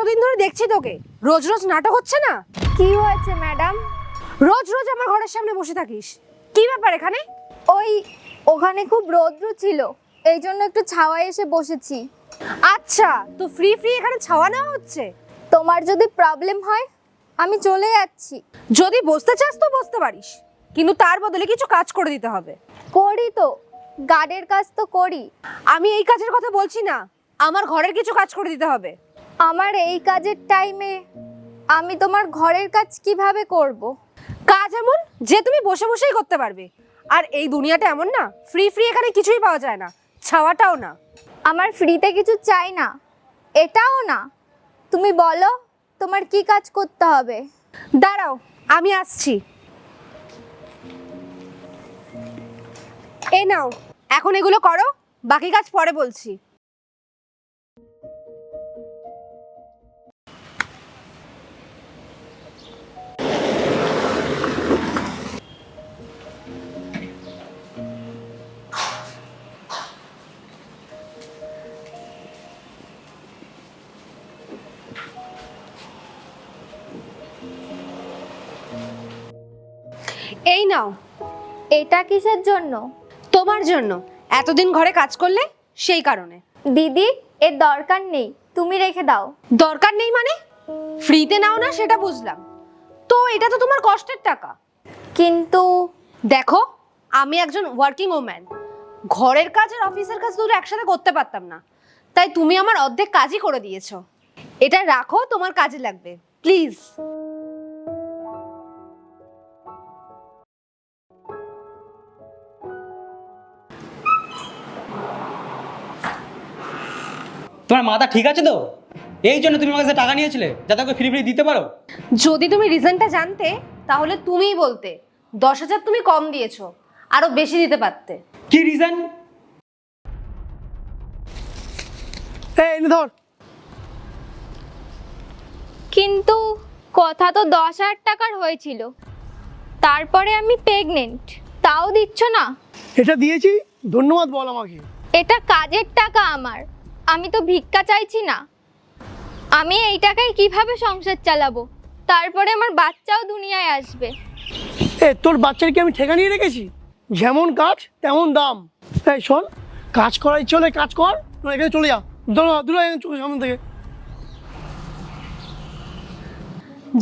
এতদিন ধরে দেখছি তোকে, রোজ রোজ নাটক হচ্ছে না? কি হয়েছে ম্যাডাম? রোজ রোজ আমার ঘরের সামনে বসে থাকিস, কি ব্যাপার এখানে? ওখানে খুব রৌদ্র ছিল, এই জন্য একটু ছাওয়ায় এসে বসেছি। আচ্ছা, তো ফ্রি ফ্রি এখানে ছাওয়া নেওয়া হচ্ছে? তোমার যদি প্রবলেম হয় আমি চলে যাচ্ছি। যদি বসতে চাস তো বসতে পারিস, কিন্তু তার বদলে কিছু কাজ করে দিতে হবে। করি তো, গার্ডের কাজ তো করি। আমি এই কাজের কথা বলছি না, আমার ঘরের কিছু কাজ করে দিতে হবে। আমার এই কাজের টাইমে আমি তোমার ঘরের কাজ কিভাবে করব? কাজ এমন যে তুমি বসে বসেই করতে পারবে, আর এই দুনিয়াটা এমন না ফ্রি ফ্রি এখানে কিছুই পাওয়া যায় না, ছাওয়াটাও না। আমার ফ্রিতে কিছু চাই না, এটাও না। তুমি বলো তোমার কি কাজ করতে হবে। দাঁড়াও, আমি আসছি। এই নাও, এখন এগুলো করো, বাকি কাজ পরে বলছি। এই নাও। এটা কিসের জন্য? তোমার জন্য, এতদিন ঘরে কাজ করলে সেই কারণে। দিদি, এর দরকার নেই, তুমি রেখে দাও। দরকার নেই মানে? ফ্রিতে নাও না সেটা বুঝলাম, তো এটা তো তোমার কষ্টের টাকা। কিন্তু দেখো, আমি একজন ওয়ার্কিং ওম্যান, ঘরের কাজ আর অফিসের কাজ দুটো একসাথে করতে পারতাম না, তাই তুমি আমার অর্ধেক কাজই করে দিয়েছো। এটা রাখো, তোমার কাজে লাগবে, প্লিজ। তোমার মাথা ঠিক আছে তো? এই জন্য তুমি আমার কাছে টাকা নিয়েছিলে যাতে ওকে ফ্রি ফ্রি দিতে পারো? যদি তুমি রিজনটা জানতে তাহলে তুমিই বলতে। 10,000 তুমি কম দিয়েছো, আরো বেশি দিতে পারতে। কি রিজন? এই নে ধর। কিন্তু কথা তো 10,000 টাকার হয়েছিল, তারপরে আমি প্রেগনেন্ট, তাও দিচ্ছ না? এটা দিয়েছি, ধন্যবাদ বল আমাকে। এটা কাজের টাকা আমার, আমি তো ভিক্ষা চাইছি না। আমি এই টাকায় কিভাবে সংসার চালাবো? তারপরে আমার বাচ্চাও দুনিয়ায় আসবে। তোর বাচ্চার কি আমি ঠেকা নিয়ে রেখেছি? যেমন কাজ তেমন দাম। এই শোন, কাজ করার ইচ্ছে হলে কাজ কর, নয় এখানে চলে যা। দূরে চোখের সামনে থেকে।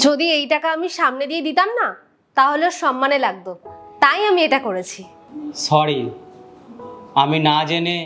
যদি এই টাকা আমি সামনে দিয়ে দিতাম না তাহলে ওর সম্মানে লাগতো, তাই আমি এটা করেছি। সরি, আমি না জেনে